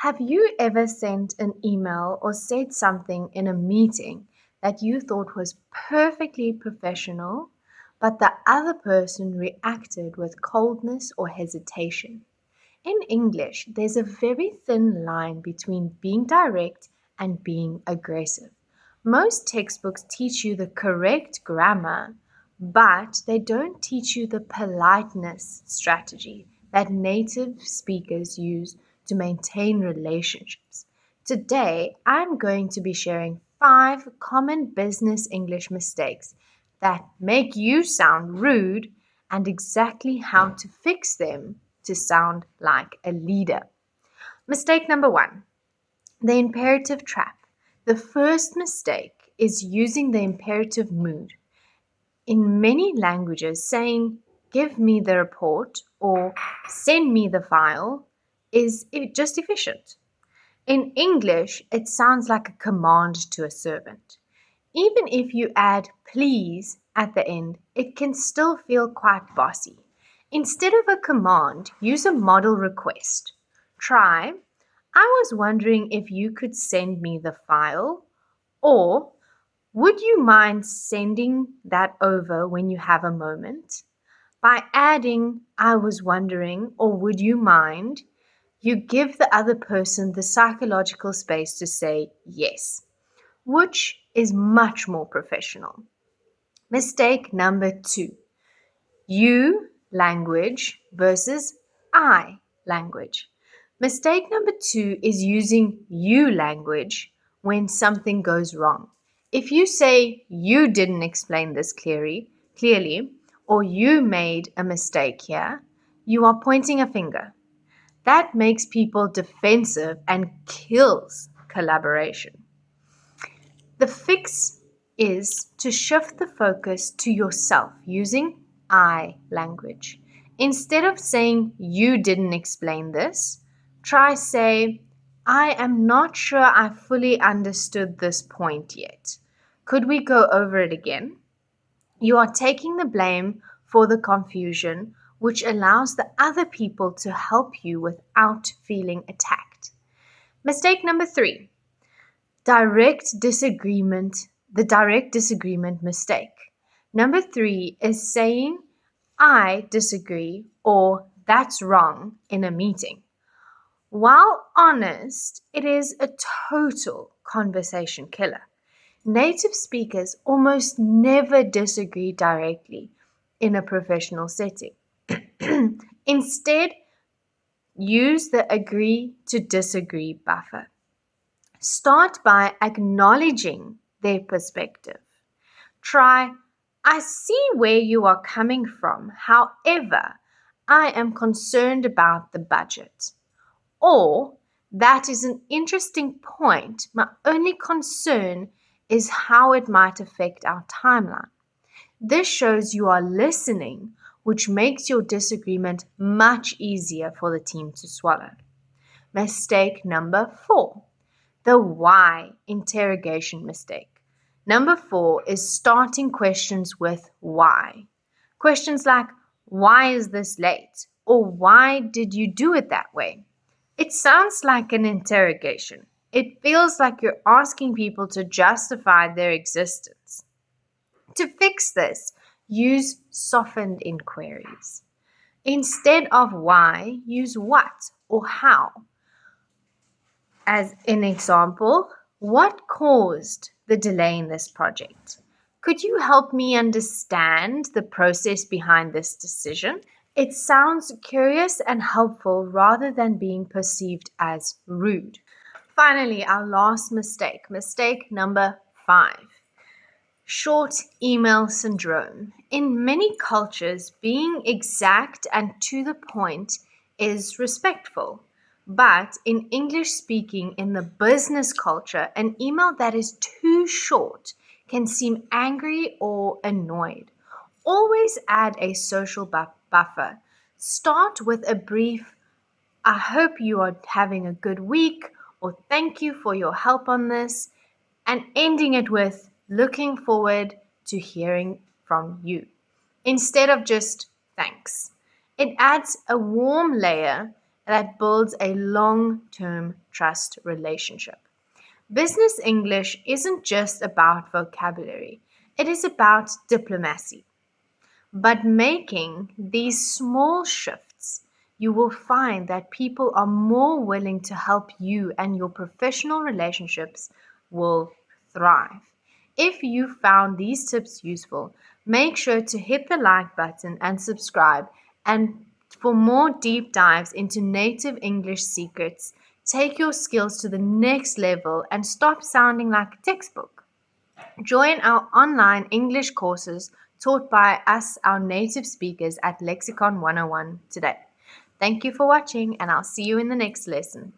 Have you ever sent an email or said something in a meeting that you thought was perfectly professional, but the other person reacted with coldness or hesitation? In English, there's a very thin line between being direct and being aggressive. Most textbooks teach you the correct grammar, but they don't teach you the politeness strategy that native speakers use to maintain relationships. Today, I'm going to be sharing 5 common business English mistakes that make you sound rude and exactly how to fix them to sound like a leader. Mistake number 1, the imperative trap. The first mistake is using the imperative mood. In many languages, saying, give me the report or send me the file is just efficient. In English, it sounds like a command to a servant. Even if you add please at the end, it can still feel quite bossy. Instead of a command, use a model request. Try, I was wondering if you could send me the file, or would you mind sending that over when you have a moment? By adding, I was wondering, or would you mind, you give the other person the psychological space to say yes, which is much more professional. Mistake number 2, you language versus I language. Mistake number 2 is using you language when something goes wrong. If you say you didn't explain this clearly, or you made a mistake here, you are pointing a finger. That makes people defensive and kills collaboration. The fix is to shift the focus to yourself using I language. Instead of saying you didn't explain this, try say, I am not sure I fully understood this point yet. Could we go over it again? You are taking the blame for the confusion, which allows the other people to help you without feeling attacked. Mistake number 3, the direct disagreement mistake. Number 3 is saying, I disagree or that's wrong in a meeting. While honest, it is a total conversation killer. Native speakers almost never disagree directly in a professional setting. Instead, use the agree to disagree buffer. Start by acknowledging their perspective. Try, I see where you are coming from. However, I am concerned about the budget. Or, that is an interesting point. My only concern is how it might affect our timeline. This shows you are listening, which makes your disagreement much easier for the team to swallow. Mistake number 4, the why interrogation mistake. Number 4 is starting questions with why. Questions like, why is this late? Or why did you do it that way? It sounds like an interrogation. It feels like you're asking people to justify their existence. To fix this, use softened inquiries. Instead of why, use what or how. As an example, what caused the delay in this project? Could you help me understand the process behind this decision? It sounds curious and helpful rather than being perceived as rude. Finally, our last mistake number 5. Short email syndrome. In many cultures, being exact and to the point is respectful. But in English speaking, in the business culture, an email that is too short can seem angry or annoyed. Always add a social buffer. Start with a brief, I hope you are having a good week, or thank you for your help on this, and ending it with looking forward to hearing from you, instead of just thanks. It adds a warm layer that builds a long-term trust relationship. Business English isn't just about vocabulary, it is about diplomacy. But making these small shifts, you will find that people are more willing to help you and your professional relationships will thrive. If you found these tips useful, make sure to hit the like button and subscribe. And for more deep dives into native English secrets, take your skills to the next level and stop sounding like a textbook. Join our online English courses taught by us, our native speakers at Lexicon 101 today. Thank you for watching, and I'll see you in the next lesson.